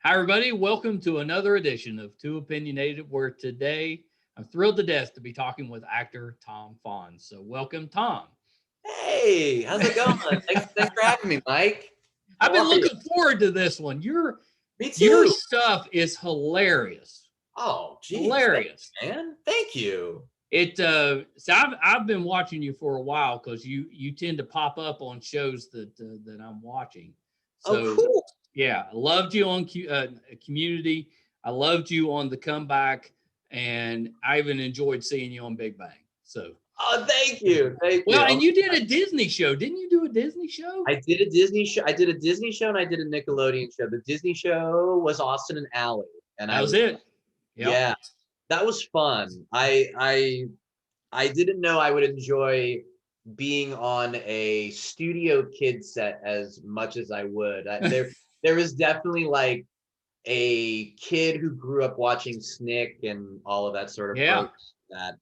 Hi, everybody. Welcome to another edition of Too Opinionated, where today I'm thrilled to death to be talking with actor Tom Fonss. So, welcome, Tom. Hey, how's it going? Thanks for having me, Mike. I've How been are you? looking forward to this one. Me Your too. stuff is hilarious. Oh, geez. Thank Hilarious. you, man. Thank you. I've been watching you for a while because you tend to pop up on shows that I'm watching. Oh, So cool. yeah, I loved you on Community. I loved you on The Comeback, and I even enjoyed seeing you on Big Bang. So Oh, thank you. Thank well, you. and you did a Disney show, didn't you? Do a Disney show? I did a Disney show. I did a Disney show and I did a Nickelodeon show. The Disney show was Austin and Alley, and That was it. Yep. yeah, that was fun. I didn't know I would enjoy being on a studio kid set as much as I would. There was definitely like a kid who grew up watching Snick and all of that sort of Yeah. program, that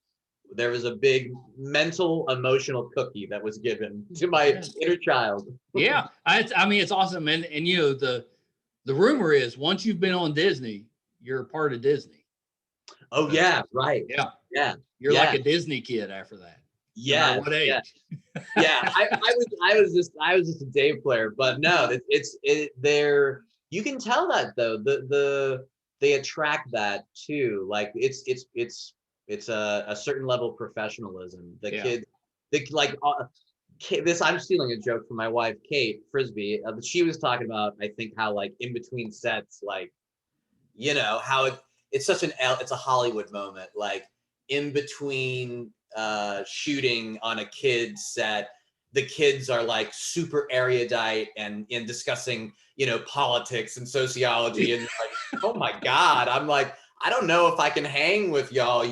there was a big mental emotional cookie that was given to my Yeah. inner child. Yeah. I mean, it's awesome. And the rumor is once you've been on Disney, you're a part of Disney. Oh So yeah, right. yeah, Yeah. you're like Yeah. a Disney kid after that, no matter Yes. what Yeah. age. Yeah. I was just a day player, but no, they're you can tell that though. They attract that too. Like it's a certain level of professionalism. The Yeah. kids, like this, I'm stealing a joke from my wife Kate Frisbee. She was talking about, I think, how like in between sets, like how it's such it's a Hollywood moment, like in between shooting on a kid's set, the kids are like super erudite and in discussing politics and sociology, and like, oh my god, I'm like, I don't know if I can hang with y'all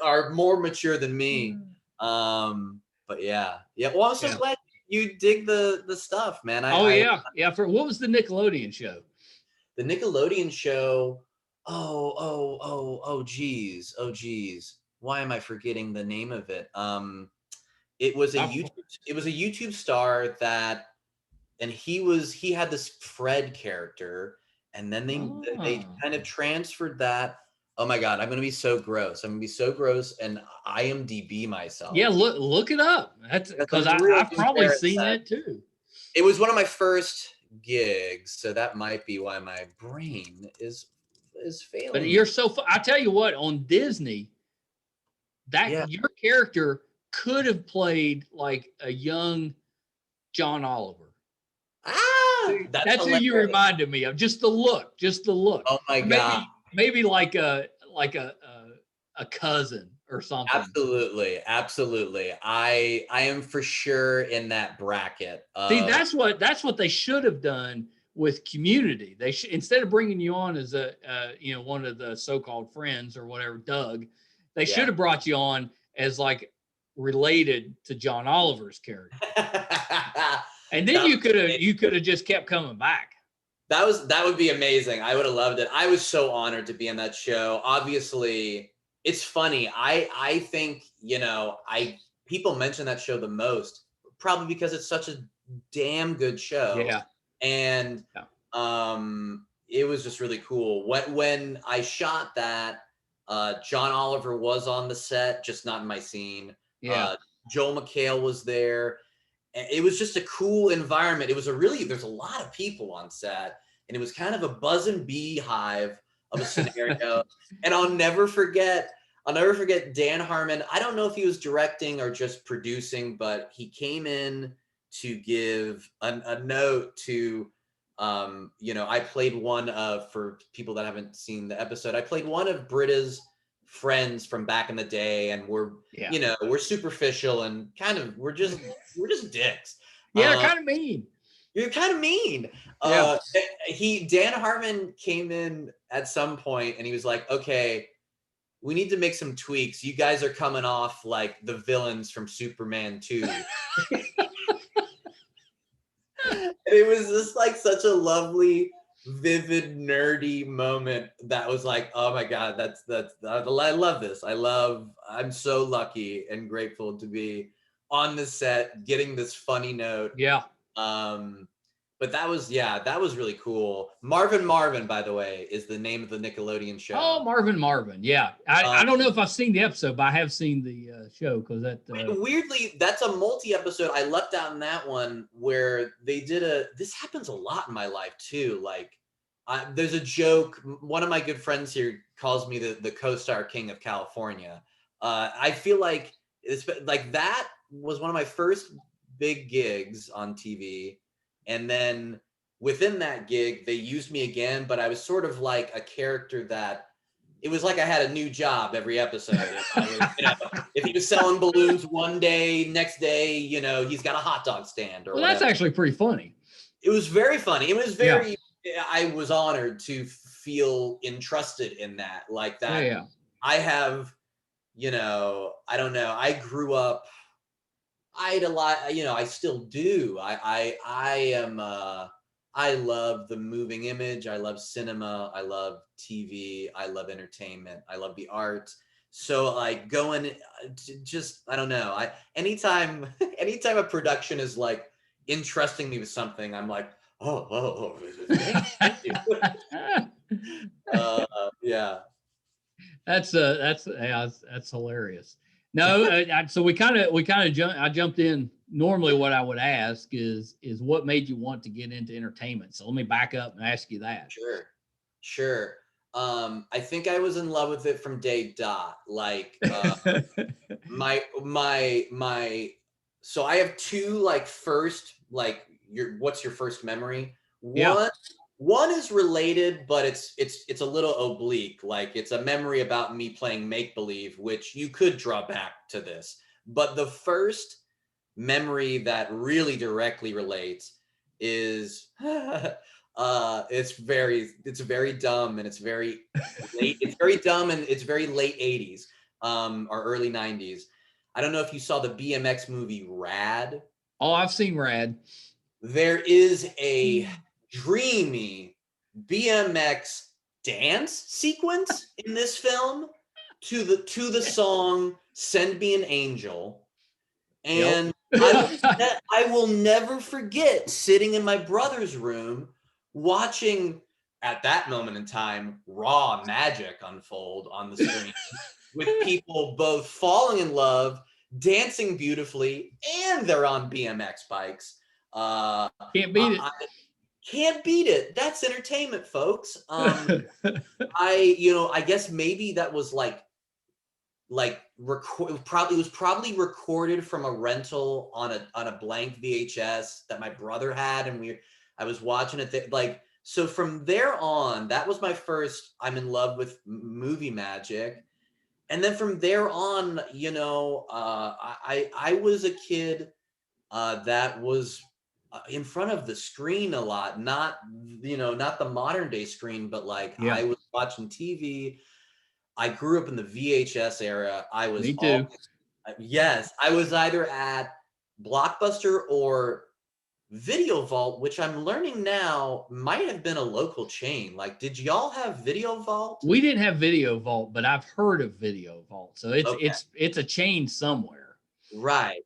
are more mature than me. But yeah, well, I'm so Yeah. glad you dig the stuff, man. Oh I yeah. Yeah. For what was the Nickelodeon show? The Nickelodeon show. Geez. Why am I forgetting the name of it? It was a I, YouTube star that, and he had this Fred character, and then they oh. kind of transferred that. Oh my God, I'm gonna be so gross. I'm gonna be so gross and IMDb Yeah, myself look it up. That's because because I'm real I've probably seen embarrassed. that too. It was one of my first gigs, so that might be why my brain is But failing me. you're I tell you what, on Disney, that Yeah. your character could have played like a young John Oliver. That's That's who you hilarious. reminded me of. Just the look. Oh my Or God. maybe like a cousin or something. Absolutely. Absolutely. I am for sure in that bracket See, of, that's what they should have done with Community. They should, instead of bringing you on as a one of the so-called friends or whatever, Doug, they should yeah. have brought you on as like related to John Oliver's character, and then That you could have just kept coming back. that would be amazing. I would have loved it. I was so honored to be on that show. Obviously, it's funny. I think, I people mention that show the most, probably because it's such a damn good show. Yeah, And yeah, it was just really cool. When I shot that, John Oliver was on the set, just not in my scene. yeah. Joel McHale was there. It was just a cool environment. There's a lot of people on set, and it was kind of a buzz and beehive of a scenario. And I'll never forget Dan Harmon. I don't know if he was directing or just producing, but he came in to give a note to, I played one of, for people that haven't seen the episode, I played one of Britta's friends from back in the day, and Yeah. we're superficial and kind of, we're just dicks. Yeah, they're Uh, kind of mean. you're kind of mean. Yeah. Dan Harmon came in at some point and he was like, okay, we need to make some tweaks. You guys are coming off like the villains from Superman 2. And it was just like such a lovely, vivid, nerdy moment that was like, oh my God, I love this. I'm so lucky and grateful to be on the set, getting this funny note. Yeah. Um, But that was really cool. Marvin, by the way, is the name of the Nickelodeon show. Oh, Marvin. Yeah. I don't know if I've seen the episode, but I have seen the show because that. Weirdly, that's a multi-episode. I lucked out in that one where they did this happens a lot in my life too. Like, there's a joke. One of my good friends here calls me the co-star king of California. I feel like it's like that was one of my first big gigs on TV. And then within that gig, they used me again, but I was sort of like a character that it was like I had a new job every episode. If he was selling balloons one day, next day, he's got a hot dog stand or well, whatever. That's actually pretty funny. It was very funny. It was very, I was honored to feel entrusted in that. Like that. Yeah. I have, I don't know. I grew up, I had a lot, I still do. I am, I love the moving image. I love cinema. I love TV. I love entertainment. I love the art. So like going to just, I don't know. Anytime a production is like entrusting me with something, I'm like, oh, thank you. Yeah. That's hilarious. No, so I jumped in. Normally what I would ask is what made you want to get into entertainment? So let me back up and ask you that. Sure. I think I was in love with it from day dot. Like, so I have two, like, first, like, what's your first memory? One is related, but it's a little oblique. Like, it's a memory about me playing make-believe, which you could draw back to this. But the first memory that really directly relates is it's very dumb, and it's very late. It's very dumb, and it's very late 80s or early 90s. I don't know if you saw the BMX movie Rad. Oh, I've seen Rad. There is a dreamy BMX dance sequence in this film to the song Send Me an Angel. And I will never forget sitting in my brother's room watching, at that moment in time, raw magic unfold on the screen with people both falling in love, dancing beautifully, and they're on BMX bikes. Can't beat it. Can't beat it. That's entertainment, folks. I guess maybe that was probably recorded from a rental on a blank VHS that my brother had, and I was watching it. So from there on, that was my first. I'm in love with movie magic, and then from there on, I was a kid that was in front of the screen a lot, not the modern day screen, but I was watching TV. I grew up in the VHS era. Me too. Yes, I was either at Blockbuster or Video Vault, which I'm learning now might have been a local chain. Like, did y'all have Video Vault? We didn't have Video Vault, but I've heard of Video Vault. So it's a chain somewhere. Right.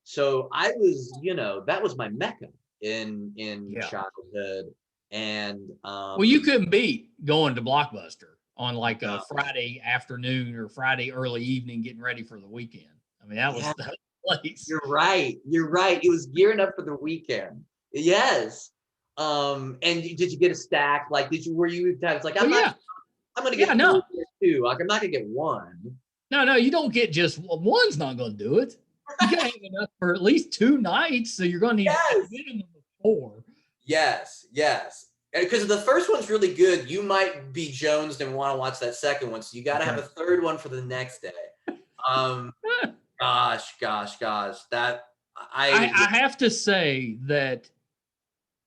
So I was, that was my mecca in childhood. And well, you couldn't beat going to Blockbuster on like a Friday afternoon or Friday early evening, getting ready for the weekend. I mean, that was the place. You're right. It was gearing up for the weekend. Yes. And did you get a stack? Like, were you like, I'm going to get two. Like, I'm not going to get one. No, you don't get just one's not going to do it. You got to have enough for at least 2 nights. So you're going to need a minimum of 4. Yes. Because the first one's really good. You might be jonesed and want to watch that second one. So you got to have a third one for the next day. Gosh. That I have to say that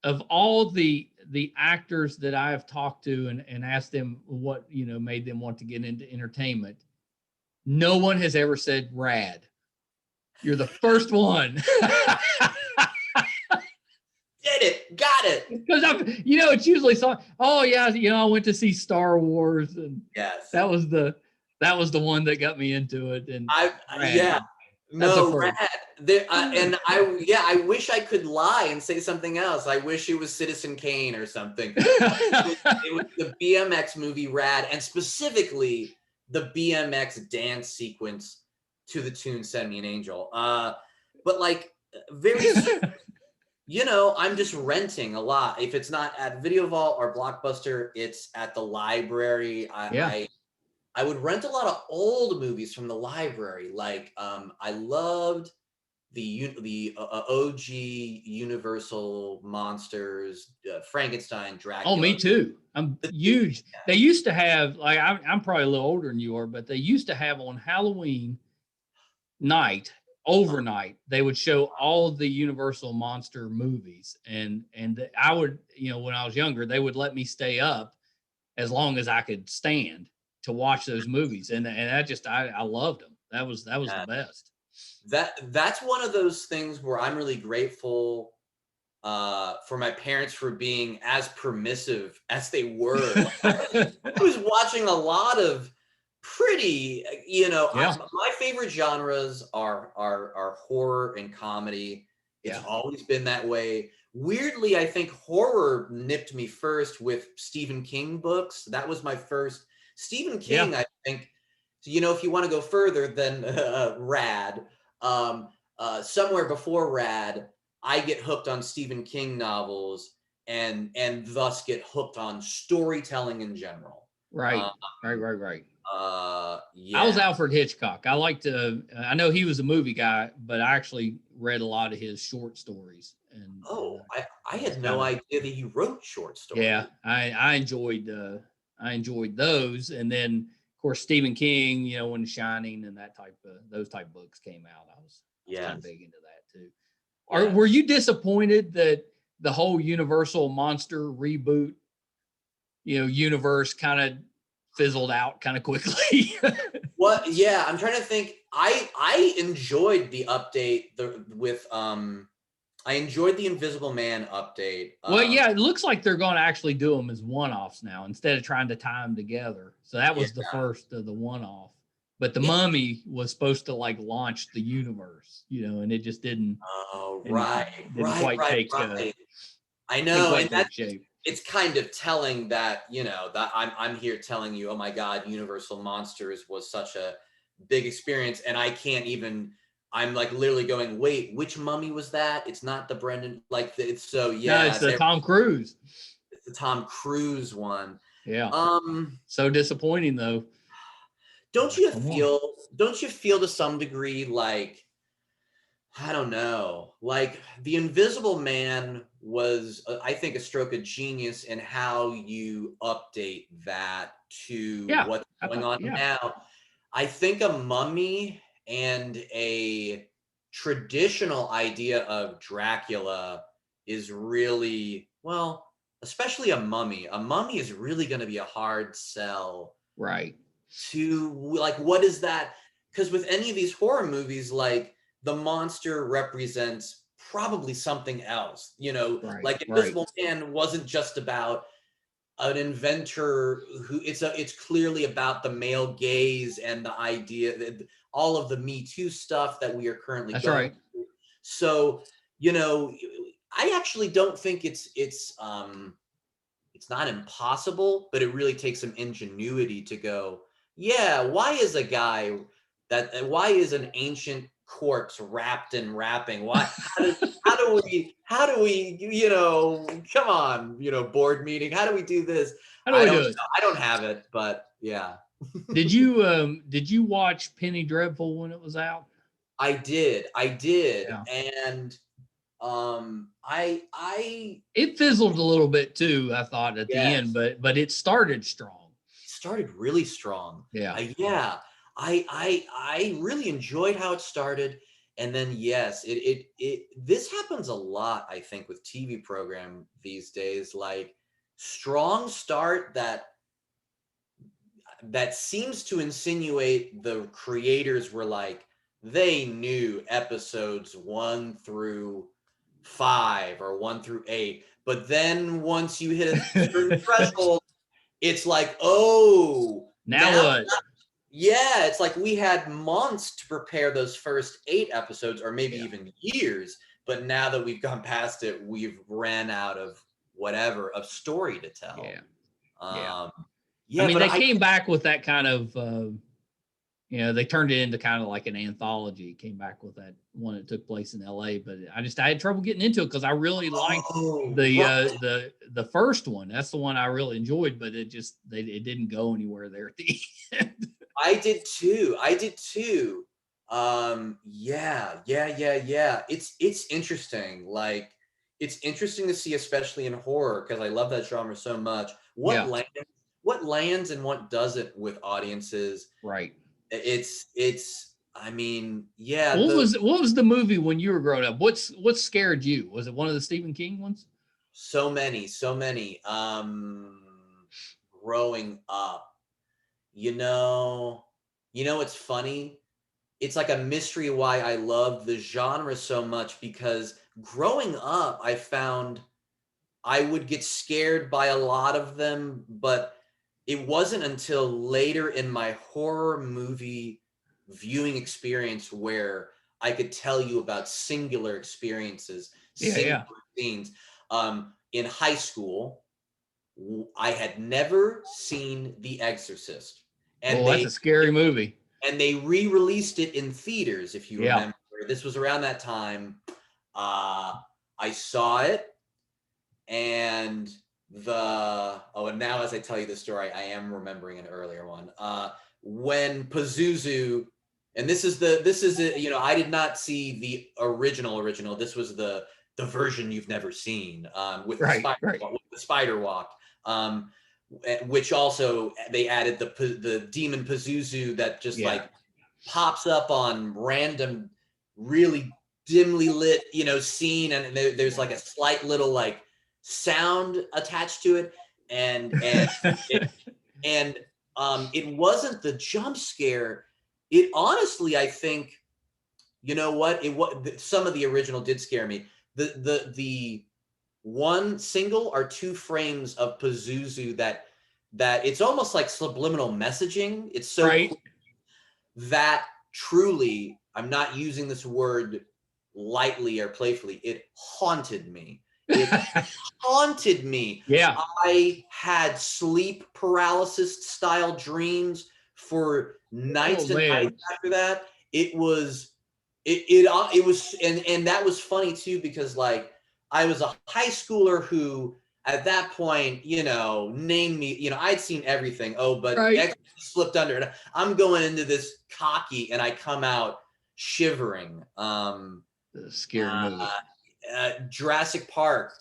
of all the actors that I've talked to and asked them what, made them want to get into entertainment, no one has ever said Rad. You're the first one. Did it, got it. Because it's usually I went to see Star Wars, and yes, that was the one that got me into it. And That's a No, first. rad. There, and I wish I could lie and say something else. I wish it was Citizen Kane or something. It was the BMX movie Rad, and specifically the BMX dance sequence to the tune "Send Me an Angel." But like very, I'm just renting a lot. If it's not at Video Vault or Blockbuster, it's at the library. Yeah. I would rent a lot of old movies from the library. Like I loved the OG Universal monsters, Frankenstein, Oh, me Dracula. too. I'm huge. They used to have, like, I'm probably a little older than you are, but they used to have on Halloween night, overnight, they would show all of the Universal monster movies. And I would, when I was younger, they would let me stay up as long as I could stand to watch those movies. And I loved them. That was the best. That's one of those things where I'm really grateful for my parents for being as permissive as they were. I was watching a lot of pretty, Yeah. my favorite genres are horror and comedy. It's always been that way. Weirdly, I think horror nipped me first with Stephen King books. That was my first. Stephen King, I think, if you want to go further than Rad, somewhere before Rad, I get hooked on Stephen King novels and thus get hooked on storytelling in general. Right. Right. Yeah. I was Alfred Hitchcock. I know he was a movie guy, but I actually read a lot of his short stories. And I had no idea that he wrote short stories. Yeah, I enjoyed those. And then of course Stephen King, when The Shining and those type books came out, I was kind of big into that too. Were you disappointed that the whole Universal monster reboot, universe kind of fizzled out kind of quickly? What? Yeah, I'm trying to think. I enjoyed the update I enjoyed the Invisible Man update. Well, yeah, it looks like they're going to actually do them as one-offs now instead of trying to tie them together. So that was the first of the one-off. But the Mummy was supposed to like launch the universe, and it just didn't. Oh, Didn't quite take. I know, and that shape. It's kind of telling that that I'm here telling you, oh my God, Universal Monsters was such a big experience, and I can't even. I'm like literally going, wait, which Mummy was that? It's not the Brendan, it's so yeah. No, it's the Tom Cruise. It's the Tom Cruise one. Yeah. So disappointing though. Don't you feel to some degree like, I don't know, like the Invisible Man was, I think, a stroke of genius in how you update that to what's going on now. I think a Mummy and a traditional idea of Dracula is really, well, especially a mummy. A mummy is really going to be a hard sell. Right. To like, what is that? Because with any of these horror movies, like the monster represents probably something else, like Invisible Man wasn't just about an inventor who it's clearly about the male gaze and the idea that all of the Me Too stuff that we are currently going through. So, I actually don't think it's not impossible, but it really takes some ingenuity to go, why is an ancient corpse wrapped in wrapping? Why? How do we, come on, board meeting. How do we do this? I don't have it, but yeah. Did you watch Penny Dreadful when it was out? I did. Yeah. And it fizzled a little bit too, I thought at the end, but it started strong. It started really strong. I really enjoyed how it started. And then this happens a lot, I think, with TV program these days, like strong start that seems to insinuate the creators were like, they knew episodes 1 through 5 or 1 through 8, but then once you hit a certain threshold, it's like, oh, now what? Yeah, it's like we had months to prepare those first 8 episodes, or maybe even years. But now that we've gone past it, we've ran out of whatever of story to tell. Yeah. Yeah. Um, I yeah, mean, but they came back with that kind of, they turned it into kind of like an anthology. Came back with that one that took place in L.A., but I had trouble getting into it because I really liked right. the first one. That's the one I really enjoyed, but it didn't go anywhere there at the end. I did too. I did too. Yeah. It's interesting. Like, it's interesting to see, especially in horror, because I love that genre so much. Yeah. What lands and what doesn't with audiences. Right. It's. I mean, yeah. What was the movie when you were growing up? What scared you? Was it one of the Stephen King ones? So many, so many. Growing up, you know, it's funny. It's like a mystery why I love the genre so much, because growing up, I found I would get scared by a lot of them, but it wasn't until later in my horror movie viewing experience where I could tell you about singular experiences, Yeah, singular yeah. scenes. In high school, I had never seen The Exorcist, and Oh, that's they a scary movie. re-released it in theaters. If you Yeah. remember, this was around that time. I saw it, and and now as I tell you the story, I am remembering an earlier one. When Pazuzu, and this is I did not see the original. This was the version you've never seen, with Right, right. the spider walk. Which also they added the demon Pazuzu that just Yeah. like pops up on random, really dimly lit, scene, and there's like a slight little like sound attached to it, and it, and it wasn't the jump scare. It honestly, I think, you know what, some of the original did scare me. The one single or two frames of Pazuzu that it's almost like subliminal messaging. It's so Right. cool that truly, I'm not using this word lightly or playfully, it haunted me. It haunted me. Yeah. I had sleep paralysis style dreams for Oh nights and man. nights after that. It was and that was funny too, because like I was a high schooler who at that point, named me, I'd seen everything. Oh, but Right. X slipped under it. I'm going into this cocky, and I come out shivering. Scary movie. Jurassic Park,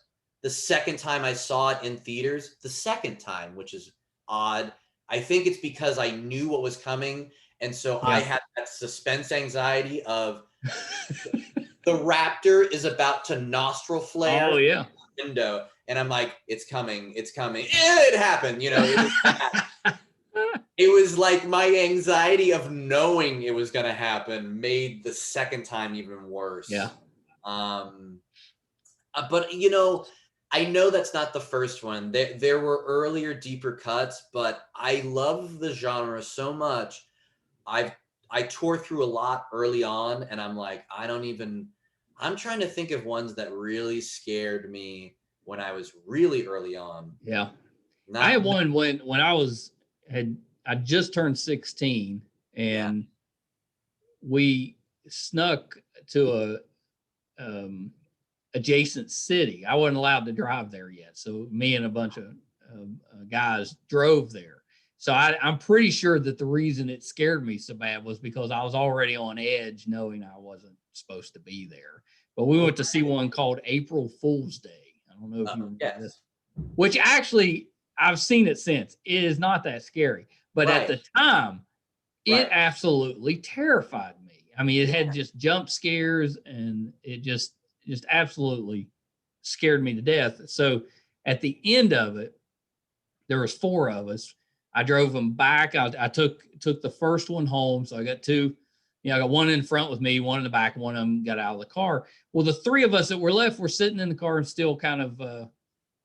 the second time I saw it in theaters, the second time, which is odd. I think it's because I knew what was coming. And so I Yeah. had that suspense anxiety of the raptor is about to nostril flare Oh yeah. window. And I'm like, it's coming, it's coming. It happened, it was like my anxiety of knowing it was going to happen made the second time even Yeah. worse. But I know that's not the first one. There were earlier, deeper cuts, but I love the genre so much. I tore through a lot early on, and I'm like, I'm trying to think of ones that really scared me when I was really early on. Yeah. I had Not one when I just turned 16, Yeah. and we snuck to a adjacent city. I wasn't allowed to drive there yet, so me and a bunch of guys drove there. So I'm pretty sure that the reason it scared me so bad was because I was already on edge, knowing I wasn't supposed to be there. But we went to see one called April Fool's Day. I don't know if you remember Yes. this, which actually I've seen it since. It is not that scary, but at Right. the time, it Right. absolutely terrified me. I mean, it had just jump scares, and it just absolutely scared me to death. So at the end of it, there was four of us. I drove them back. I took the first one home. So I got two, I got one in front with me, one in the back, one of them got out of the car. Well, the three of us that were left were sitting in the car and still kind of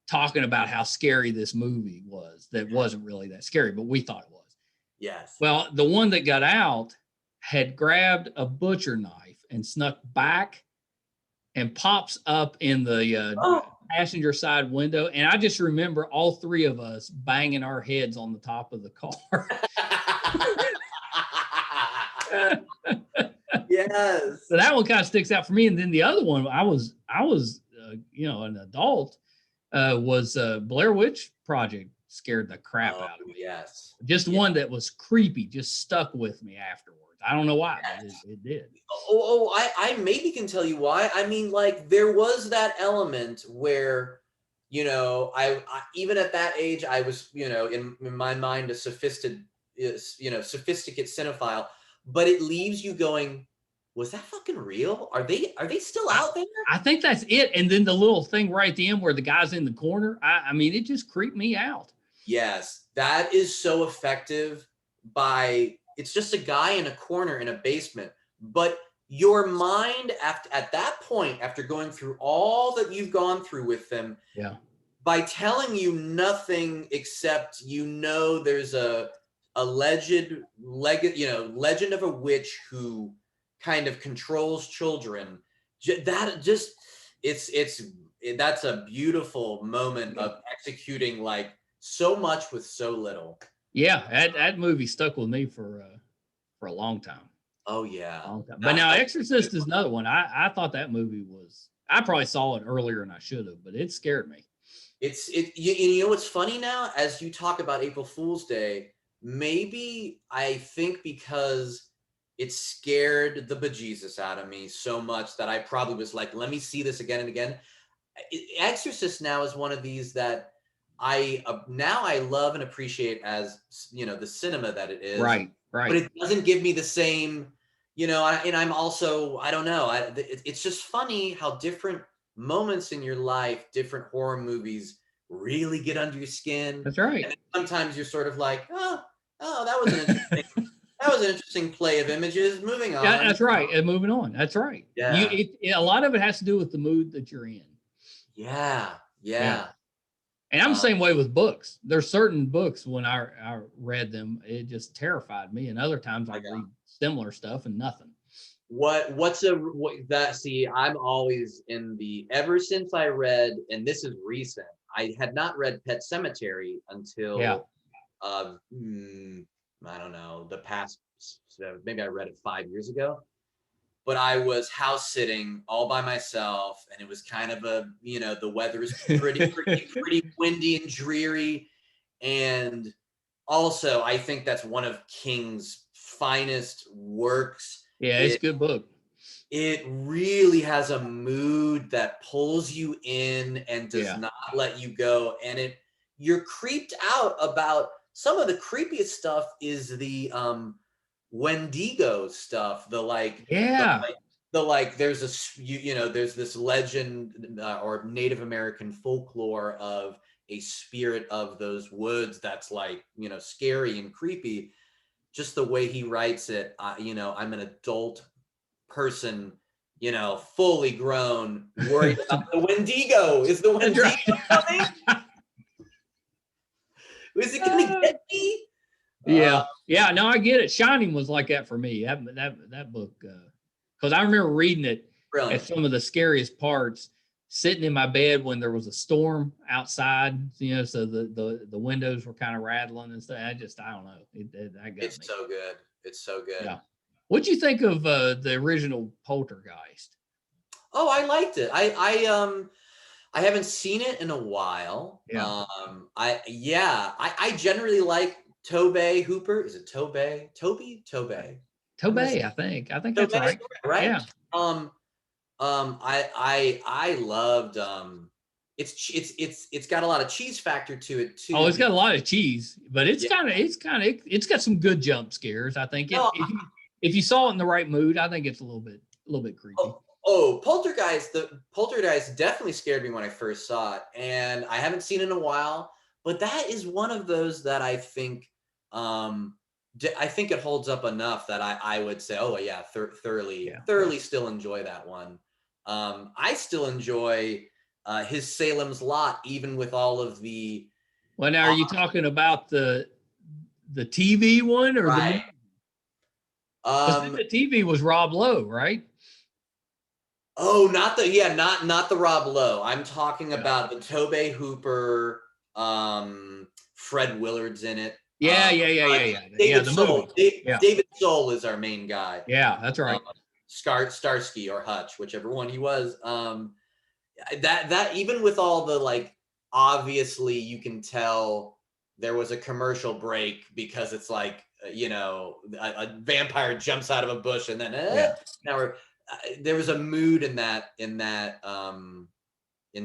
talking about how scary this movie was. That wasn't really that scary, but we thought it was. Yes. Well, the one that got out had grabbed a butcher knife and snuck back and pops up in the Oh. passenger side window. And I just remember all three of us banging our heads on the top of the car. Yes. So that one kind of sticks out for me. And then the other one, I was an adult, was Blair Witch Project. Scared the crap out of me. Yes. Just one that was creepy, just stuck with me afterwards. I don't know why, but it did. I maybe can tell you why. I mean, like, there was that element where, I even at that age, I was, in my mind, a sophisticated cinephile, but it leaves you going, was that fucking real? Are they still out there? I think that's it. And then the little thing right at the end where the guy's in the corner, I mean, it just creeped me out. Yes, that is so effective. It's just a guy in a corner in a basement, but your mind at that point, after going through all that you've gone through with them, Yeah, by telling you nothing except there's a legend of a witch who kind of controls children. That's a beautiful moment of executing like so much with so little. yeah, that movie stuck with me for a long time. Oh yeah. Long time. But now Exorcist is another one. I thought that movie was. I probably saw it earlier than I should have, but it scared me. You know what's funny now, as you talk about April Fool's Day, maybe I think because it scared the bejesus out of me so much that I probably was like, let me see this again and again. Exorcist now is one of these that I love and appreciate as the cinema that it is. Right. But it doesn't give me the same, and I'm also, I don't know. It's just funny how different moments in your life, different horror movies really get under your skin. That's right. And sometimes you're sort of like, oh, that was an interesting play of images. Moving on. Yeah, that's right. And moving on. That's right. Yeah. A lot of it has to do with the mood that you're in. Yeah. And I'm the same way with books. There's certain books when I read them, it just terrified me. And other times I read similar stuff and nothing. I'm always ever since I read, and this is recent, I had not read Pet Sematary until, I don't know, the past, maybe I read it 5 years ago. But I was house sitting all by myself, and it was kind of the weather is pretty windy and dreary. And also, I think that's one of King's finest works. Yeah, it's a good book. It really has a mood that pulls you in and does not let you go. And you're creeped out about some of the creepiest stuff is the Wendigo stuff, there's there's this legend or Native American folklore of a spirit of those woods that's like, scary and creepy. Just the way he writes it, I'm an adult person, fully grown, worried about the Wendigo. Is the Wendigo coming? Is it gonna get me? Yeah. No, I get it. Shining was like that for me. That book, because I remember reading it at some of the scariest parts, sitting in my bed when there was a storm outside. So the windows were kind of rattling and stuff. I don't know. It's so good. It's so good. Yeah. What'd you think of the original Poltergeist? Oh, I liked it. I haven't seen it in a while. Yeah. I generally like Tobe Hooper. Is it Tobe? Toby? Tobe. Tobe, I think that's right. Right? Yeah. I loved it's got a lot of cheese factor to it too. Oh, it's got a lot of cheese, but it's got some good jump scares. I think if you saw it in the right mood, I think it's a little bit creepy. Poltergeist definitely scared me when I first saw it, and I haven't seen it in a while. But that is one of those that I think it holds up enough that I would say, thoroughly still enjoy that one. I still enjoy his Salem's Lot, even with all of the. Well, now are you talking about the the TV one or the movie? Right. The TV was Rob Lowe, right? Oh, not the Rob Lowe. I'm talking about the Tobey Hooper, Fred Willard's in it. Yeah. David The Soul. movie. Yeah. David Soul is our main guy. Yeah, that's right. Starsky or Hutch, whichever one he was. That even with all the like, obviously you can tell there was a commercial break because it's like, a vampire jumps out of a bush and then now we're there was a mood in that in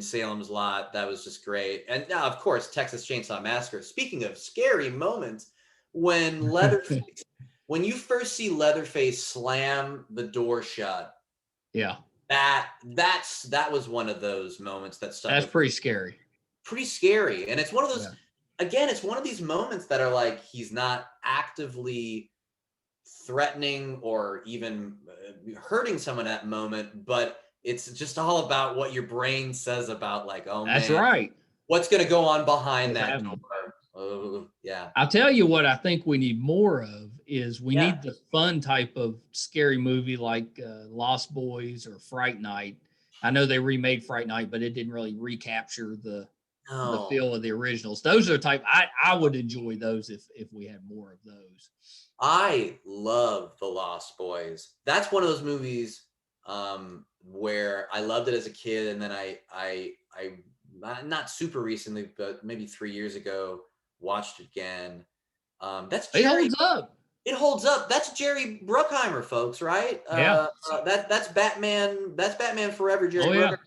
Salem's Lot that was just great. And now, of course, Texas Chainsaw Massacre. Speaking of scary moments, when Leatherface, when you first see Leatherface slam the door shut, yeah, that was one of those moments that stuck. That's pretty scary. Pretty scary, and it's one of those. Again, it's one of these moments that are like he's not actively threatening or even hurting someone at that moment, but it's just all about what your brain says about like, oh that's man, right. What's going to go on behind that door? Oh, yeah. I'll tell you what I think we need more of is we need the fun type of scary movie like Lost Boys or Fright Night. I know they remade Fright Night, but it didn't really recapture the feel of the originals. Those are the type I would enjoy those if we had more of those. I love The Lost Boys. That's one of those movies where I loved it as a kid, and then I not super recently, but maybe 3 years ago, watched it again. It holds up. It holds up. That's Jerry Bruckheimer, folks, right? Yeah. That's Batman. That's Batman Forever. Jerry Bruckheimer.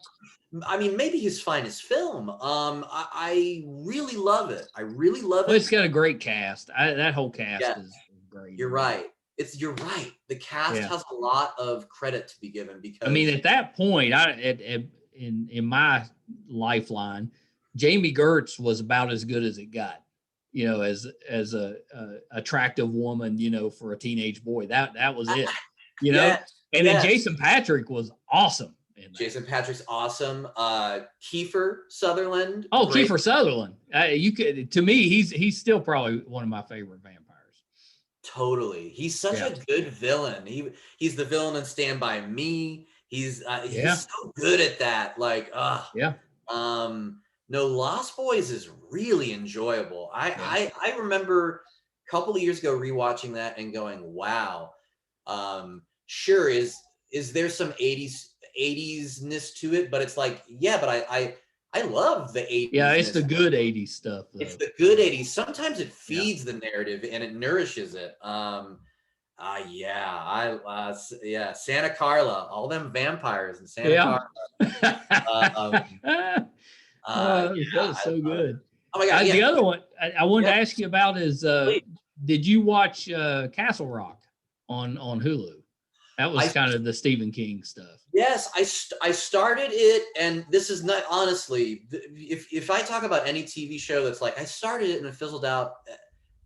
I mean, maybe his finest film. I really love it. I really love it. It's got a great cast. That whole cast is great. You're right. You're right. The cast has a lot of credit to be given because I mean, at that point, in my lifeline, Jamie Gertz was about as good as it got. As a attractive woman, for a teenage boy, that was it. And then Jason Patrick was awesome. Jason Patrick's awesome. Kiefer Sutherland. Oh, great. Kiefer Sutherland. To me, he's still probably one of my favorite vampires. Totally. He's such a good villain. He's the villain in Stand By Me. He's so good at that. Like, no, Lost Boys is really enjoyable. I remember a couple of years ago rewatching that and going, wow. Sure, is there some 80s-ness to it, but it's like, but I love the 80s. Yeah, it's the good 80s stuff, though. It's the good 80s. Sometimes it feeds the narrative and it nourishes it. Santa Carla, all them vampires in Santa Carla. That was so good. Oh my God! The other one I wanted to ask you about is, did you watch Castle Rock on Hulu? That was kind of the Stephen King stuff. Yes, I started it, and this is not honestly. If I talk about any TV show that's like I started it and it fizzled out,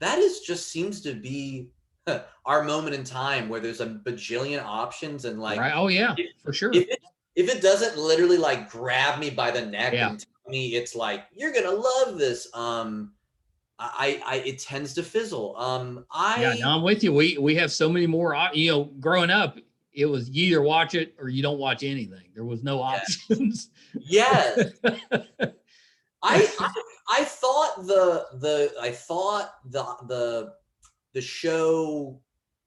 that just seems to be our moment in time where there's a bajillion options and like. Right. Oh yeah, for sure. If it doesn't literally like grab me by the neck and tell me it's like you're gonna love this, it tends to fizzle. No, I'm with you. We have so many more. Growing up, it was you either watch it or you don't watch anything. There was no options. Yes. I thought the show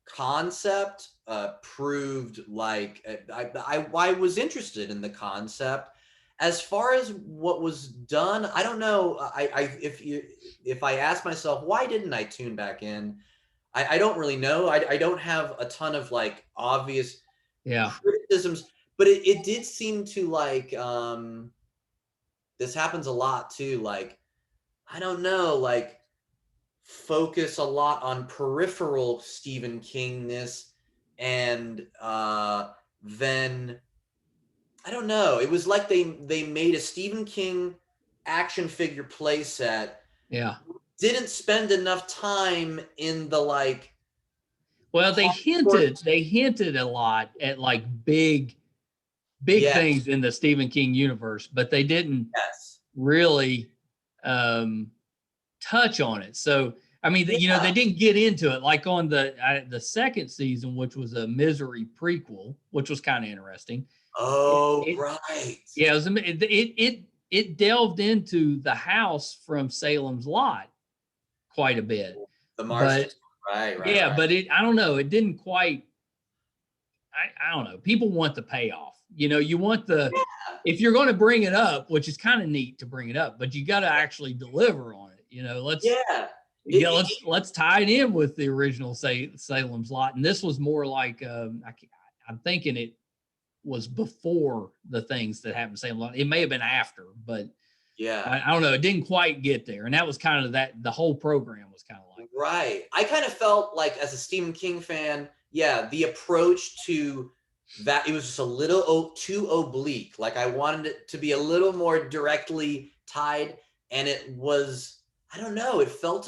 concept proved like I was interested in the concept. As far as what was done, I don't know. If I ask myself why didn't I tune back in, I don't really know. I don't have a ton of like obvious criticisms, but it did seem to like this happens a lot too. Like I don't know, like focus a lot on peripheral Stephen Kingness, and then. I don't know. It was like they made a Stephen King action figure playset. Yeah. Didn't spend enough time in the like. Well, they hinted a lot at like big things in the Stephen King universe, but they didn't really touch on it. So I mean, you know, they didn't get into it like on the second season, which was a Misery prequel, which was kind of interesting. Oh, It, right. yeah, it delved into the house from Salem's Lot quite a bit, The Martian. but Right. yeah, but I don't know, it didn't quite. I don't know. People want the payoff. You know, you want if you're going to bring it up, which is kind of neat to bring it up, but you got to actually deliver on it. You know, let's tie it in with the original Salem's Lot. And this was more like I'm thinking it was before the things that happened to Salem's Lot. It may have been after, but yeah. I don't know. It didn't quite get there, and that was kind of the whole program was kind of like right. I kind of felt like as a Stephen King fan, yeah, the approach to that, it was just a little too oblique. Like I wanted it to be a little more directly tied, and it was, I don't know, it felt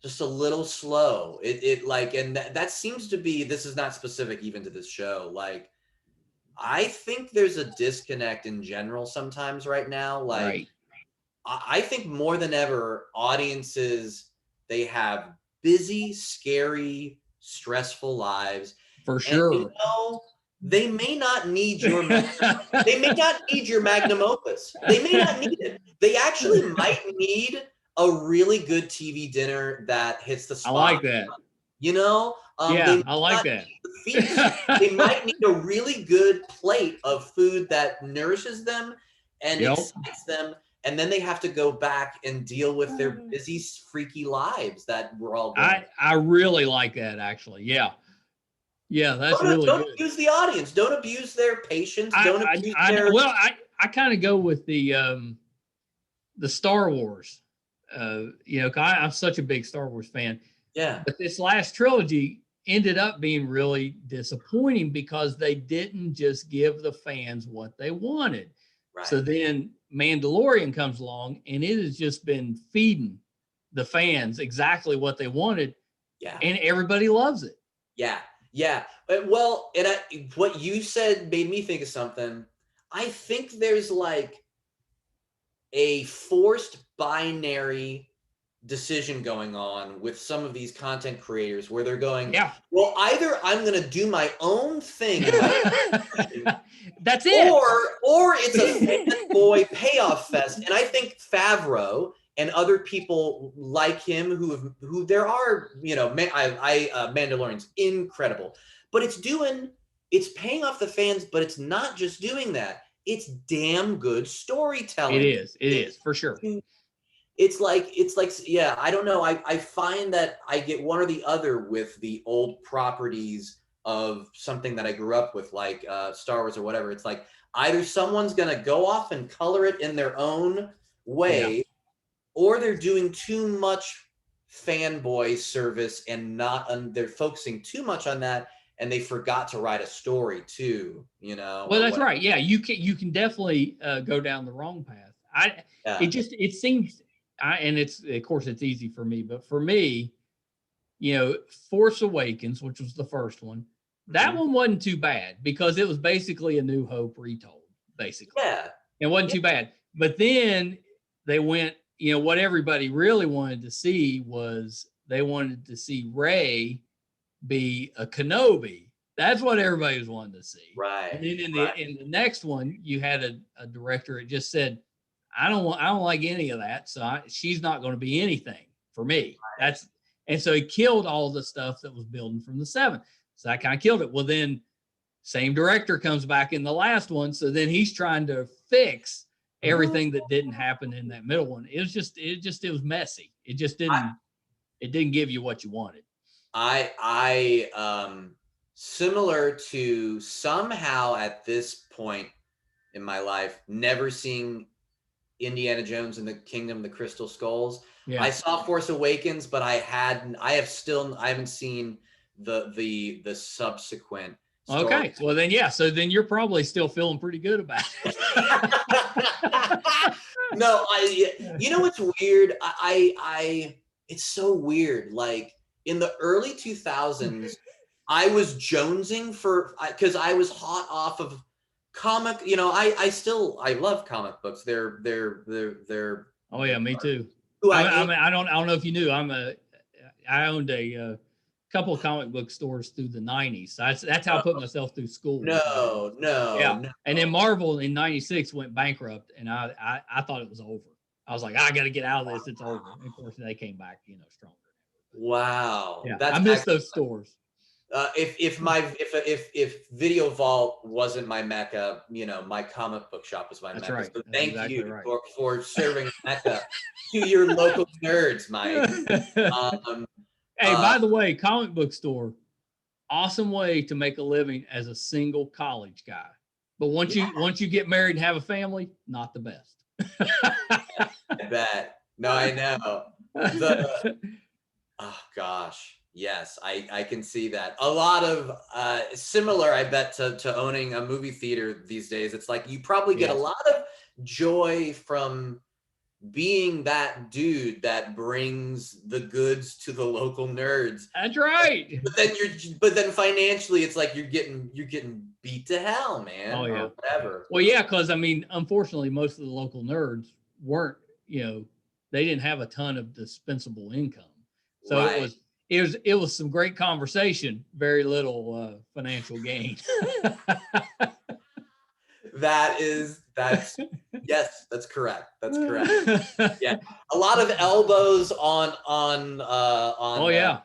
just a little slow. It like, and that seems to be, this is not specific even to this show. Like, I think there's a disconnect in general sometimes right now. Like, right. I think more than ever, audiences, they have busy, scary, stressful lives. For And sure. they may not need your they may not need your magnum opus. They may not need it. They actually might need a really good TV dinner that hits the spot. I like that. You know, yeah, I like that. Feast. They might need a really good plate of food that nourishes them and excites them. And then they have to go back and deal with their busy, freaky lives that we're all going. I really like that, actually. Yeah. Yeah, that's really don't good. abuse the audience. Don't abuse their patience. Don't abuse their... Well, I kind of go with the Star Wars. You know, I'm such a big Star Wars fan. Yeah. But this last trilogy ended up being really disappointing because they didn't just give the fans what they wanted. Right. So then Mandalorian comes along and it has just been feeding the fans exactly what they wanted. Yeah. And everybody loves it. Yeah. Yeah. Well, and what you said made me think of something. I think there's like a forced binary decision going on with some of these content creators where they're going, yeah, well, either I'm going to do my own thing. That's it. Or it's a fanboy payoff fest. And I think Favreau and other people like him who there are, you know, Mandalorian's incredible, but it's paying off the fans, but it's not just doing that. It's damn good storytelling. It is for sure. It's like, yeah, I don't know. I find that I get one or the other with the old properties of something that I grew up with, like Star Wars or whatever. It's like either someone's going to go off and color it in their own way, or they're doing too much fanboy service and they're focusing too much on that, and they forgot to write a story too, you know? Well, that's right. Yeah, you can definitely go down the wrong path. It seems, and it's, of course it's easy for me, but for me, you know, Force Awakens, which was the first one, that one wasn't too bad because it was basically a New Hope retold, basically. Yeah. It wasn't too bad. But then they went, you know, what everybody really wanted to see was they wanted to see Rey be a Kenobi. That's what everybody was wanting to see. Right. And then in the next one, you had a director that just said, I don't like any of that. So she's not going to be anything for me. Right. And so he killed all the stuff that was building from the 7th. So that kind of killed it. Well, then same director comes back in the last one. So then he's trying to fix everything that didn't happen in that middle one. It was messy. It just didn't give you what you wanted. I similar to somehow at this point in my life, never seeing Indiana Jones and the Kingdom of the Crystal Skulls. Yeah. I saw Force Awakens, but I haven't seen the subsequent story. Okay. Well then, yeah. So then you're probably still feeling pretty good about it. No, you know what's weird? It's so weird. Like in the early 2000s, I was jonesing because I was hot off of comic. You know, I love comic books. They're oh yeah, me too. Who I mean, I don't know if you knew. I owned a couple of comic book stores through the '90s. That's how I put myself through school. no, Yeah, no. and then Marvel in '96 went bankrupt, and I thought it was over. I was like, I got to get out of this. It's over. And of course, they came back, stronger. Wow, Yeah, I that's miss actually those stores. if Video Vault wasn't my mecca, my comic book shop was my That's mecca. right. So That's thank exactly you right. for serving mecca to your local nerds, Mike. Hey, by the way, comic book store, awesome way to make a living as a single college guy. But once you get married and have a family, not the best. I bet. No, I know. Oh gosh, yes, I can see that. A lot of similar, I bet, to owning a movie theater these days. It's like you probably get a lot of joy from being that dude that brings the goods to the local nerds. That's right. But then financially, it's like you're getting beat to hell, man. Oh yeah. Or whatever. Well, yeah, because I mean, unfortunately, most of the local nerds weren't, they didn't have a ton of dispensable income. So right. it was some great conversation, very little financial gain. That's yes, that's correct. That's correct. Yeah, a lot of elbows on Oh yeah.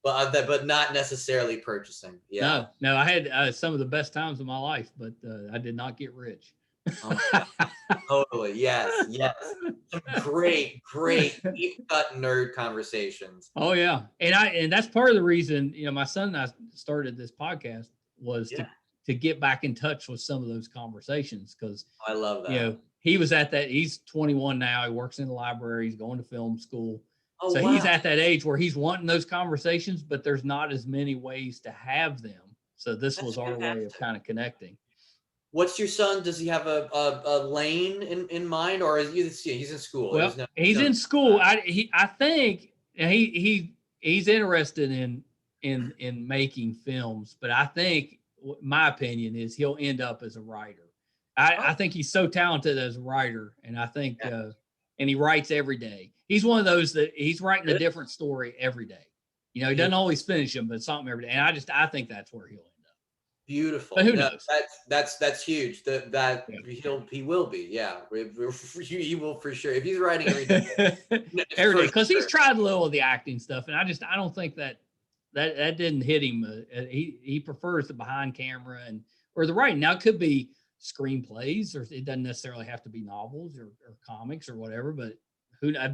But not necessarily purchasing. Yeah. No, I had some of the best times of my life, but I did not get rich. Oh my God. Totally. Yes. Some great deep cut nerd conversations. Oh yeah, and that's part of the reason my son and I started this podcast was to get back in touch with some of those conversations because I love that. He was at that. He's 21 now. He works in the library. He's going to film school. Oh, so wow. He's at that age where he's wanting those conversations, but there's not as many ways to have them. So this was our way of kind of connecting. What's your son? Does he have a lane in mind, or he's in school? Well, he's in school. I think he's interested in making films, but I think my opinion is he'll end up as a writer. I think he's so talented as a writer, and I think and he writes every day. He's one of those that he's writing a different story every day. He doesn't always finish them, but something every day. And I think that's where he'll end up. Beautiful. But who knows? That's huge. He will be. Yeah, he will for sure. If he's writing every day, every day, because he's tried a little of the acting stuff, and I don't think that didn't hit him. He prefers the behind camera or the writing. Now it could be screenplays, or it doesn't necessarily have to be novels or comics or whatever. But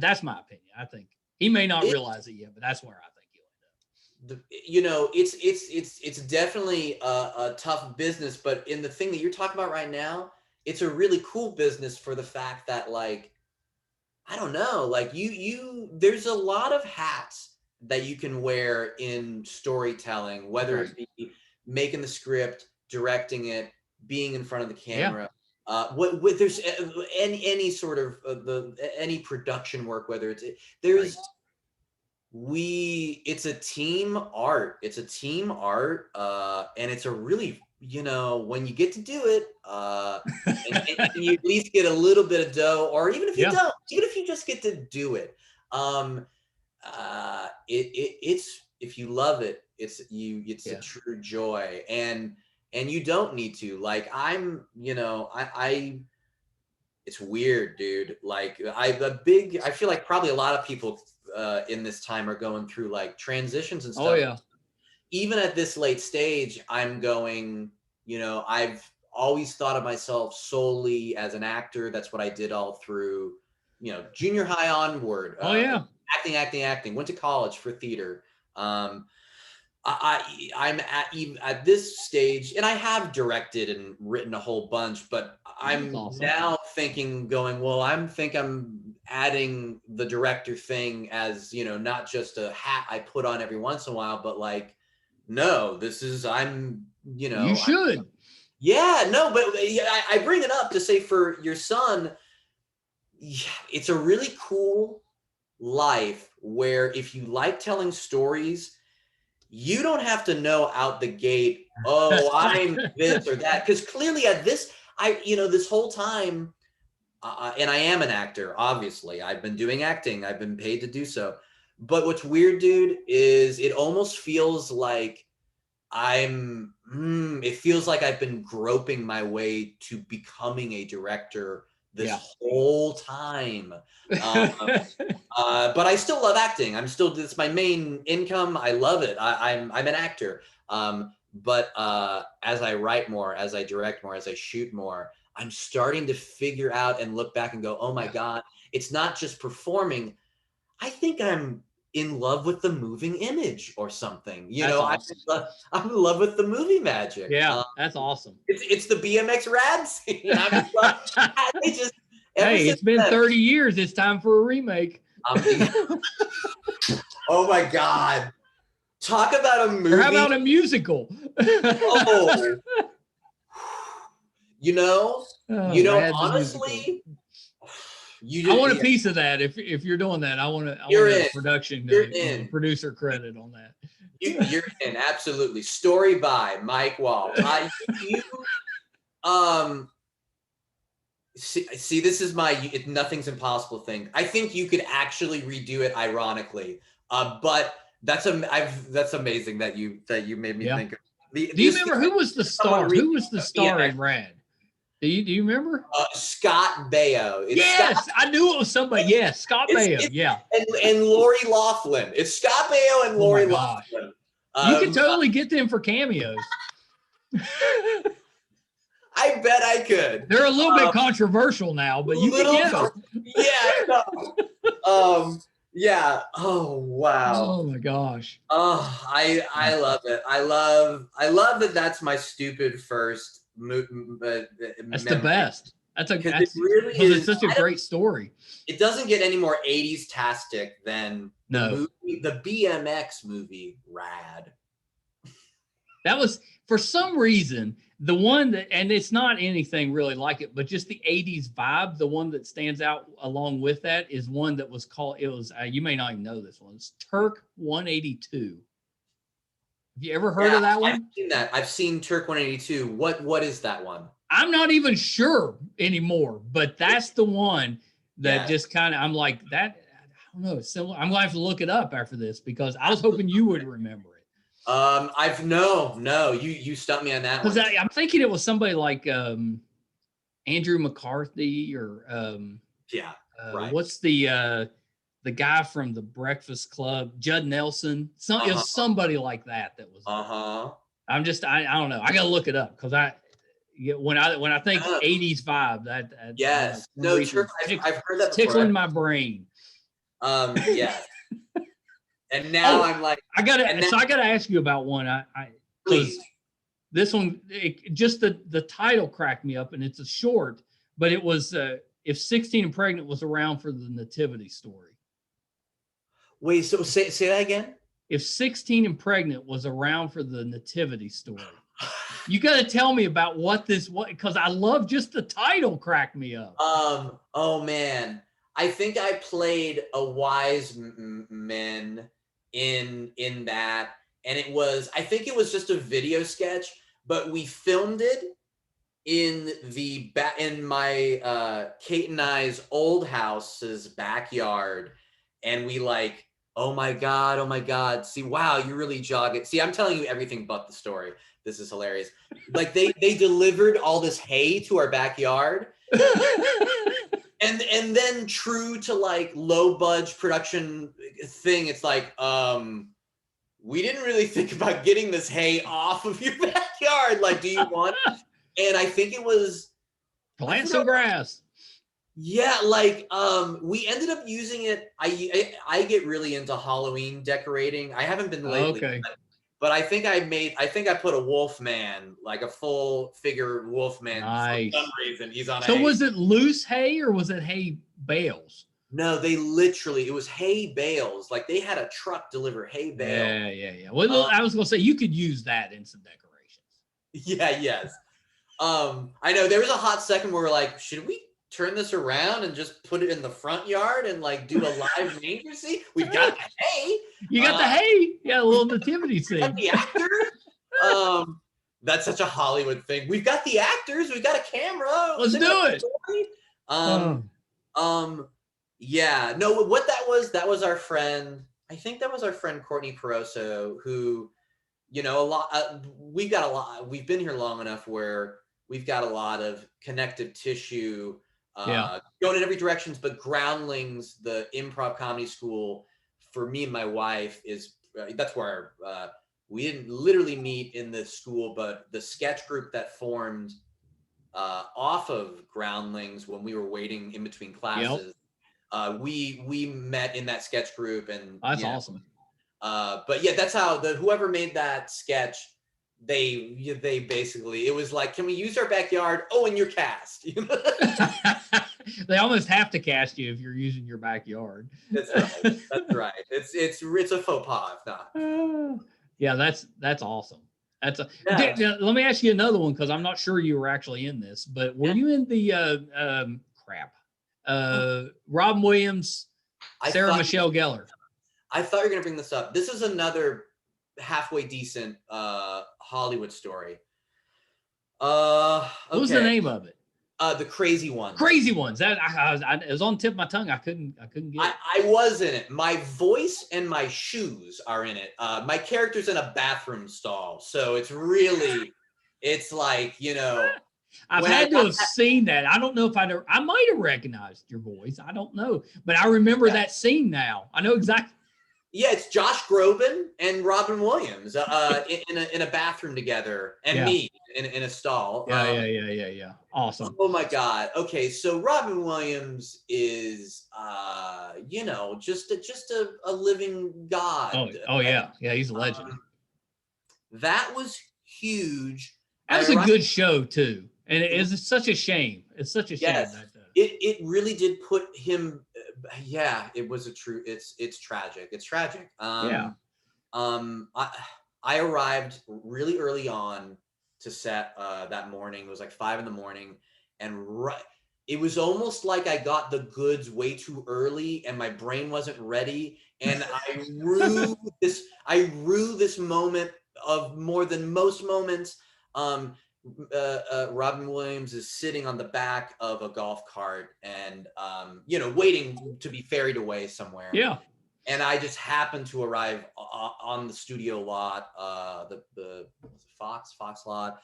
that's my opinion. I think he may not realize it yet, but that's where I think he'll end up. It's definitely a tough business, but in the thing that you're talking about right now, it's a really cool business for the fact that, like, I don't know, like there's a lot of hats that you can wear in storytelling, whether it be making the script, directing it, being in front of the camera. What there's any sort of any production work, whether it's a team art. It's a team art, and it's a really, when you get to do it, and you at least get a little bit of dough, or even if you don't, even if you just get to do it, it's if you love it, it's a true joy, and you don't need to, like, it's weird, dude. Like, I feel like probably a lot of people in this time are going through like transitions and stuff. Oh yeah. Even at this late stage, I'm going, I've always thought of myself solely as an actor. That's what I did all through, junior high onward. Oh yeah. Acting. Went to college for theater. I'm at this stage, and I have directed and written a whole bunch, but I'm now going, well, I'm adding the director thing as, not just a hat I put on every once in a while, but like, no, you should. No, but I bring it up to say, for your son, it's a really cool life where if you like telling stories, you don't have to know out the gate, oh, I'm this or that. Because clearly at this, this whole time, and I am an actor, obviously. I've been doing acting. I've been paid to do so. But what's weird, dude, is it almost feels like it feels like I've been groping my way to becoming a director this whole time. But I still love acting. It's my main income. I love it. I'm an actor. But as I write more, as I direct more, as I shoot more, I'm starting to figure out and look back and go, oh my God, it's not just performing. I think I'm in love with the moving image or something. That's awesome. I'm in love with the movie magic. Yeah, that's awesome. It's the BMX rad scene. I'm in love. Hey, it's been 30 years. It's time for a remake. Oh my God. Talk about a movie. Or how about a musical? Oh. Honestly, I want a piece of that. If you're doing that, I want a production, producer credit on that. You're in, absolutely. Story by Mike Wall. See, this is my nothing's impossible thing. I think you could actually redo it ironically, but that's amazing that you made me think of. Do you remember who was the star? Who was the star in Rad? Do you remember? Scott Baio. Yes, I knew it was somebody. Yes, Scott Baio. Yeah, and Lori Loughlin. It's Scott Baio and Lori Loughlin. You could totally get them for cameos. I bet I could. They're a little bit controversial now, but you can get them. Yeah. No. Yeah. Oh wow. Oh my gosh. Oh, I love it. I love that. That's my stupid first. That's the best. It really is. It's such a great story. It doesn't get any more 80s-tastic than the BMX movie Rad. That was, for some reason, the one that, and it's not anything really like it, but just the 80s vibe, the one that stands out along with that is one that was called, you may not even know this one. It's Turk 182. Have you ever heard of that one? I've seen that. I've seen Turk 182. What is that one? I'm not even sure anymore, but that's the one that just kind of, I'm like, that, I don't know, it's similar. I'm going to have to look it up after this because I was hoping you would remember it. You stumped me on that one. Because I'm thinking it was somebody like Andrew McCarthy or right. What's the guy from the Breakfast Club, Judd Nelson. It was somebody like that was. I'm just I don't know. I gotta look it up because when I think 80s vibe, that yes, no, I've heard that tickling my brain. Yeah. And now I'm like, I gotta ask you about one. Please. This one, just the title cracked me up, and it's a short, but it was if 16 and Pregnant was around for the Nativity Story. Wait, so say that again. If 16 and Pregnant was around for the Nativity Story, you got to tell me about what because I love just the title cracked me up. Oh man, I think I played a wise man in that, and I think it was just a video sketch, but we filmed it in my Kate and I's old house's backyard, and we like, oh my god, see, wow, you really jog it. See, I'm telling you everything but the story. This is hilarious. Like they delivered all this hay to our backyard. And then true to like low budget production thing, it's like, we didn't really think about getting this hay off of your backyard. Like, do you want it? And I think it was plant some grass. Yeah, like we ended up using it. I get really into Halloween decorating. I haven't been lately. Okay. But I think I put a wolf man, like a full figure wolf man. Nice. For some reason, he's on. So was it loose hay or was it hay bales? No, it was hay bales. Like they had a truck deliver hay bales. Yeah. Well, I was gonna say you could use that in some decorations. Yeah, yes. I know there was a hot second where we're like, should we turn this around and just put it in the front yard and like do a live nature scene? We've got the hay. You got the hay. Yeah, a little nativity scene. The actors. That's such a Hollywood thing. We've got the actors. We've got a camera. Let's do it. Um, Oh, yeah, no, what that was our friend. I think that was our friend Courtney Peroso, who, you know, a lot. We've got a lot. We've been here long enough where we've got a lot of connective tissue yeah. going in every directions. But Groundlings, the improv comedy school for me and my wife, is that's where we didn't literally meet in the school, but the sketch group that formed off of Groundlings when we were waiting in between Yep. classes. We met in that sketch group, and That's awesome. but yeah, that's how whoever made that sketch, they basically, it was like, can we use our backyard? Oh, and you're cast. They almost have to cast you if you're using your backyard. That's right. That's right. It's a faux pas if not. Yeah, that's awesome. That's a Yeah. let me ask you another one because I'm not sure you were actually in this, but were Yeah. you in the crap? Robin Williams, Sarah Michelle Gellar. I thought you were gonna bring this up. This is another halfway decent Hollywood story. Okay. What was the name of it? The Crazy Ones. Crazy Ones. That it was on the tip of my tongue. I couldn't get it. I was in it. My voice and my shoes are in it. My character's in a bathroom stall, so it's like, you know. I've had to have seen that. I don't know if I might have recognized your voice. I don't know, but I remember that scene now. I know exactly. Yeah, it's Josh Groban and Robin Williams in a bathroom together, and me in a stall. Yeah. Awesome. Oh my God. Okay, so Robin Williams is, you know, just a living god. Oh yeah, he's a legend. That was huge. That was a good show too, and it's such a shame. It's such a shame. Yes, it really did put him. Yeah, it was it's tragic. It's tragic. I arrived really early on to set that morning. It was like 5 a.m, and it was almost like I got the goods way too early and my brain wasn't ready, and I rue this moment of more than most moments. Robin Williams is sitting on the back of a golf cart and you know, waiting to be ferried away somewhere. Yeah. And I just happened to arrive on the studio lot, the Fox lot,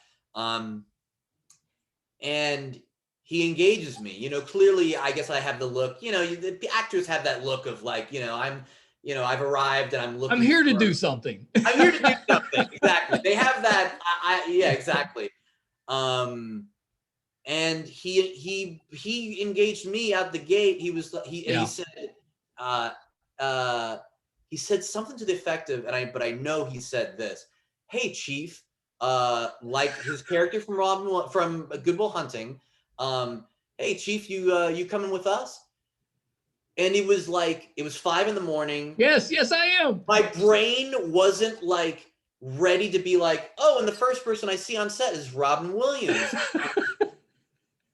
and he engages me. You know, clearly, I guess I have the look. You know, the actors have that look of like, you know, I've arrived and I'm looking. I'm here to do something. I'm here to do something. Exactly. They have that. Yeah, exactly. And he engaged me out the gate. He said something to the effect of, but I know he said this: "Hey, Chief, like his character from Good Will Hunting. Hey, Chief, you coming with us?" And it was 5 a.m. Yes, I am. My brain wasn't like ready to be like, oh, and the first person I see on set is Robin Williams.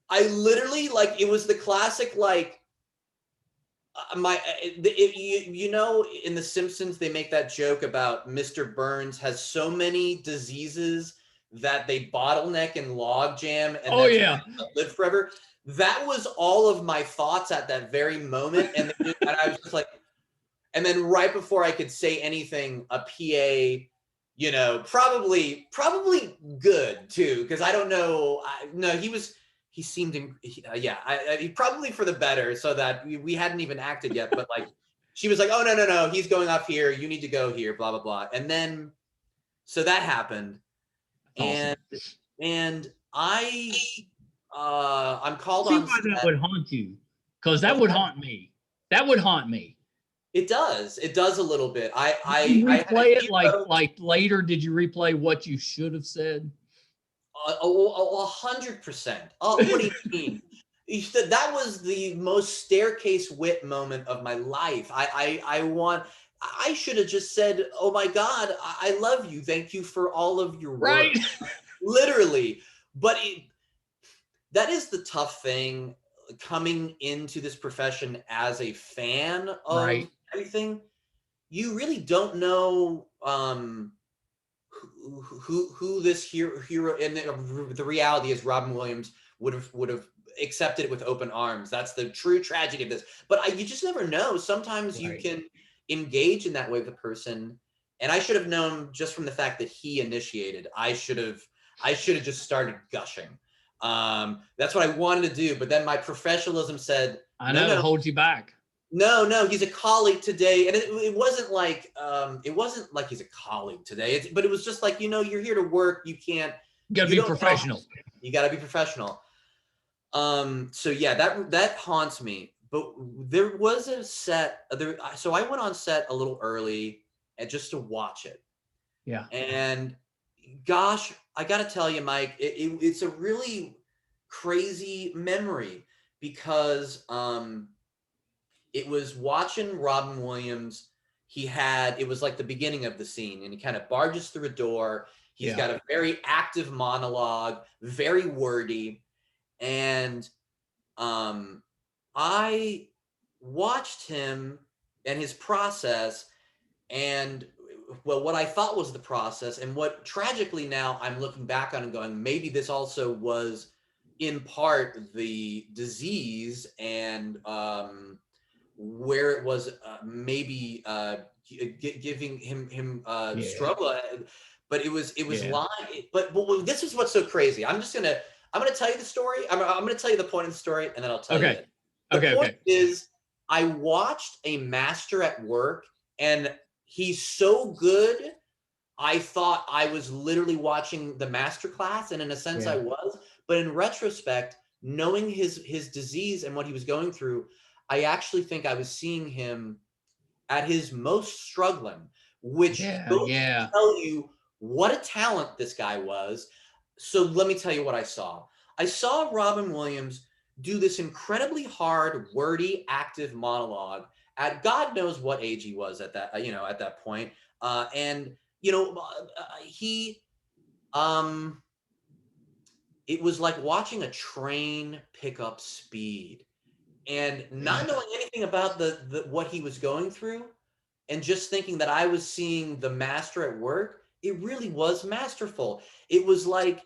I literally, like, it was the classic, like, you know, in The Simpsons, they make that joke about Mr. Burns has so many diseases that they bottleneck and log jam and live forever. That was all of my thoughts at that very moment. And I was just like, and then right before I could say anything, a PA, you know, probably good too, because I don't know. He seemed, he probably for the better, so that we hadn't even acted yet. But like, she was like, oh, no, he's going off here. You need to go here, blah, blah, blah. And then, so that happened. Awesome. And I'm called on set. That would haunt you, because that would haunt me. That would haunt me. It does a little bit. I replay it like later. Did you replay what you should have said? 100%. Oh, what do you mean? That was the most staircase wit moment of my life. I should have just said, "Oh my God, I love you. Thank you for all of your work." Right. Literally. But that is the tough thing coming into this profession as a fan of everything. You really don't know who this hero, and the reality is Robin Williams would have accepted it with open arms. That's the true tragedy of this. But you just never know. Sometimes you can engage in that way with a person. And I should have known just from the fact that he initiated. I should have just started gushing. That's what I wanted to do. But then my professionalism said, no, hold you back. No, he's a colleague today. And it wasn't like he's a colleague today. But it was just like, you're here to work. You gotta be professional. You gotta be professional. So yeah, that haunts me. But there was a set there. So I went on set a little early and just to watch it. Yeah. And gosh, I got to tell you, Mike, it's a really crazy memory because it was watching Robin Williams. It was like the beginning of the scene, and he kind of barges through a door. He's got a very active monologue, very wordy. And I watched him and his process, and what I thought was the process, and what tragically now I'm looking back on and going, maybe this also was in part the disease and where it was maybe giving him struggle, but it was lying. But this is what's so crazy. I'm gonna tell you the story. I'm gonna tell you the point of the story, and then I'll tell you it. The point is, I watched a master at work, and he's so good. I thought I was literally watching the master class, and in a sense I was. But in retrospect, knowing his disease and what he was going through, I actually think I was seeing him at his most struggling, which goes to tell you what a talent this guy was. So let me tell you what I saw. I saw Robin Williams do this incredibly hard, wordy, active monologue at God knows what age he was at that, at that point. It was like watching a train pick up speed, and not knowing anything about the what he was going through, and just thinking that I was seeing the master at work. It really was masterful. It was like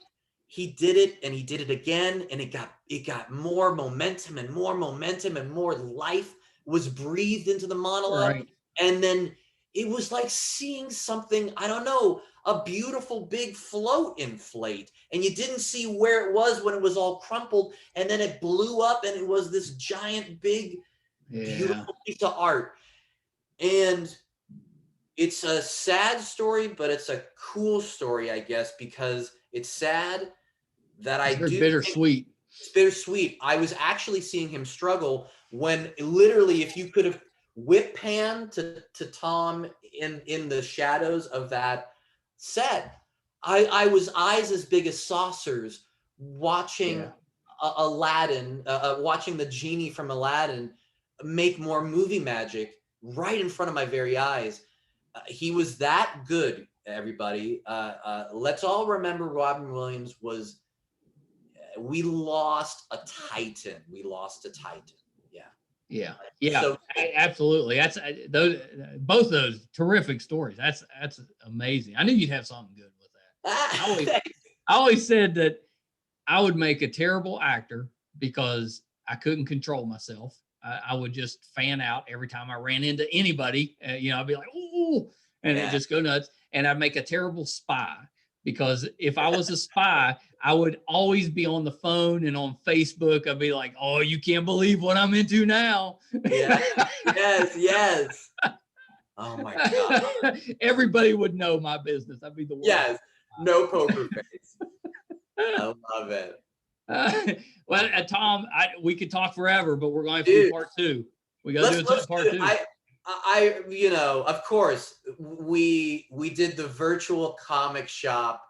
he did it and he did it again, and it got more momentum and more momentum, and more life was breathed into the monologue. And then it was like seeing something, I don't know, a beautiful big float inflate, and you didn't see where it was when it was all crumpled, and then it blew up and it was this giant big beautiful piece of art. And it's a sad story, but it's a cool story, I guess, because it's sad that it's bittersweet. It's bittersweet. I was actually seeing him struggle when literally, if you could have whip pan to Tom in the shadows of that set, I was eyes as big as saucers watching Aladdin, watching the genie from Aladdin make more movie magic right in front of my very eyes. He was that good, everybody. Let's all remember Robin Williams was, we lost a titan. Yeah. So, absolutely. That's both those terrific stories. That's amazing. I knew you'd have something good with that. I always said that I would make a terrible actor because I couldn't control myself. I would just fan out every time I ran into anybody. I'd be like, ooh, and it just go nuts. And I'd make a terrible spy because if I was a spy, I would always be on the phone and on Facebook. I'd be like, oh, you can't believe what I'm into now. Yes. Oh my God. Everybody would know my business. I'd be the worst. Yes. No poker face. I love it. Tom, we could talk forever, but we're going to do part 2. We got to do part 2. Of course, we did the virtual comic shop,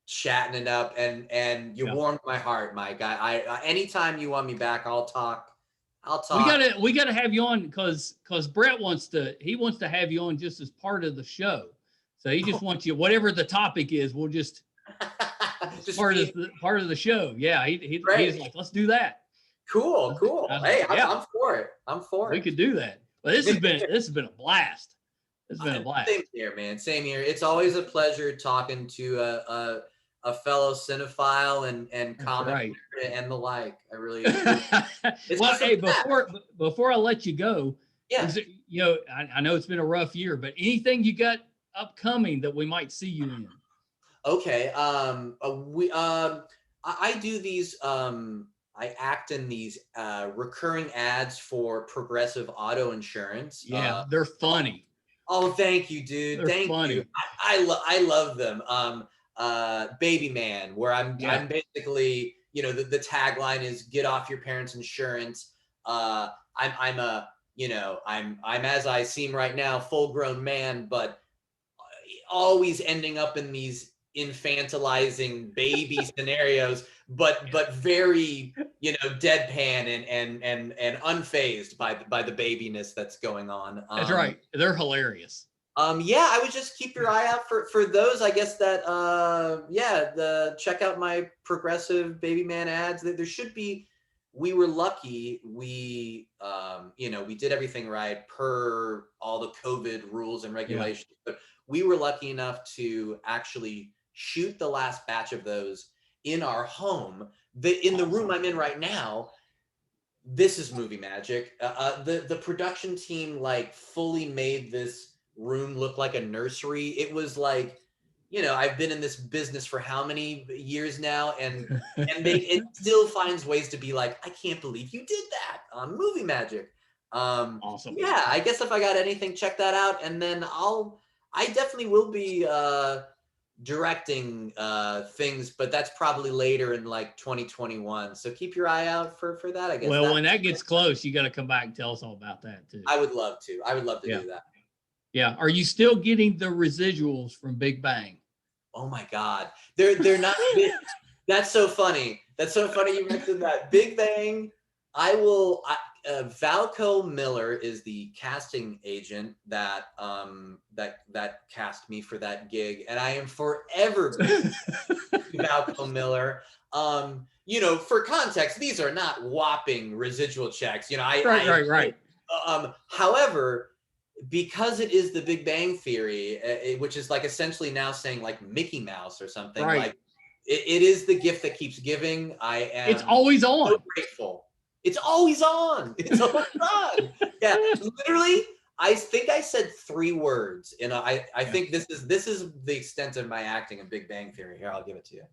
chatting it up, and you warmed my heart, Mike. I anytime you want me back, I'll talk. We gotta have you on because Brett wants to have you on just as part of the show. So he just wants you, whatever the topic is, we'll just part of the show. Yeah, he's like, let's do that. Cool. Hey, I'm for it. We could do that. But this has been a blast. It's been a blast. Same here, man. Same here. It's always a pleasure talking to a fellow cinephile and That's commenter right. and the like. I really, it's Well, just hey, a fact. before I let you go, Yeah. is it, you know, I know it's been a rough year, but anything you got upcoming that we might see you in? Okay. I do these. I act in these recurring ads for Progressive Auto Insurance. Yeah, they're funny. Oh, thank you, dude. They're Thank you. funny. I love them. Baby Man, where Yeah. I'm basically, the tagline is "Get off your parents' insurance." I'm a, I'm as I seem right now, full grown man, but always ending up in these infantilizing baby scenarios, but very, deadpan and unfazed by the babiness that's going on. That's right. They're hilarious. Yeah, I would just keep your eye out for those. I guess that check out my Progressive Baby Man ads. There should be. We were lucky. We did everything right per all the COVID rules and regulations. Yeah. But we were lucky enough to actually shoot the last batch of those in our home. In the room I'm in right now. This is movie magic. The production team fully made this room look like a nursery. It was like, I've been in this business for how many years now, and it still finds ways to be like, I can't believe you did that. Movie magic. Awesome. Yeah, I guess if I got anything, check that out, and then I definitely will be directing things, but that's probably later in 2021. So keep your eye out for that, I guess. Well, when that gets close, you got to come back and tell us all about that too. I would love to. Do that. Yeah. Are you still getting the residuals from Big Bang? Oh my God. They're not big. That's so funny. That's so funny you mentioned that. Big Bang, Valco Miller is the casting agent that cast me for that gig, and I am forever Valco Miller. For context, these are not whopping residual checks. Right. However, because it is the Big Bang Theory, which is essentially now saying Mickey Mouse or something, right. It is the gift that keeps giving. I am. It's always on. So grateful. It's always on. It's always on. Yeah, literally. I think I said 3 words, and I think this is the extent of my acting in Big Bang Theory. Here, I'll give it to you.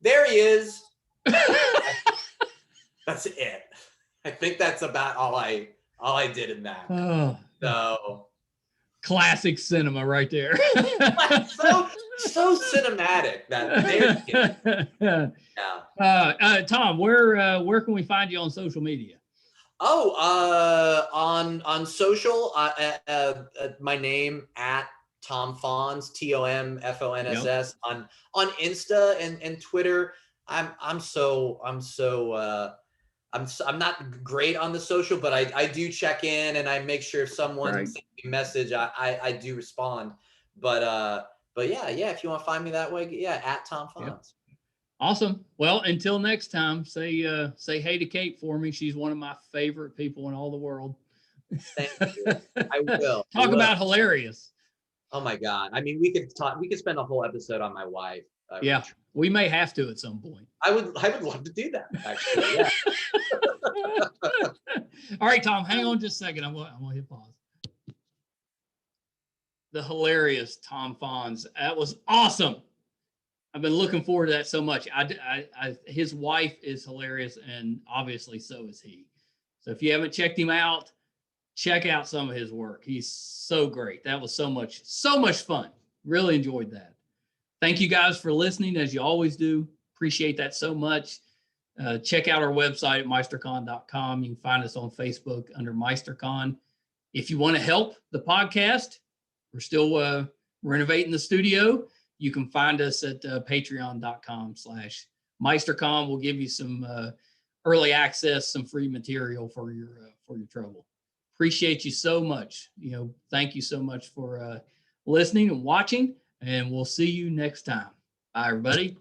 There he is. That's it. I think that's about all I did in that. Oh. So classic cinema right there. so cinematic that there. Yeah. Tom, where can we find you on social media? On social, my name at Tom Fonss, TomFonss. Yep. On Insta and Twitter. I'm not great on the social, but I do check in and I make sure if someone sends me a message, I do respond. But yeah, if you want to find me that way, yeah, at Tom Fonss. Yep. Awesome. Well, until next time, say hey to Kate for me. She's one of my favorite people in all the world. Thank you. I will. Talk about hilarious. Oh my God. I mean, we could spend a whole episode on my wife. Yeah, we may have to at some point. I would love to do that, actually. Yeah. All right, Tom, hang on just a second. I'm going to hit pause. The hilarious Tom Fonss. That was awesome. I've been looking forward to that so much. His wife is hilarious, and obviously so is he. So if you haven't checked him out, check out some of his work. He's so great. That was so much fun. Really enjoyed that. Thank you guys for listening, as you always do. Appreciate that so much. Check out our website at meistercon.com. You can find us on Facebook under MeisterCon. If you want to help the podcast, we're still renovating the studio. You can find us at patreon.com/MeisterCon. We'll give you some early access, some free material for your trouble. Appreciate you so much. Thank you so much for listening and watching, and we'll see you next time. Bye, everybody.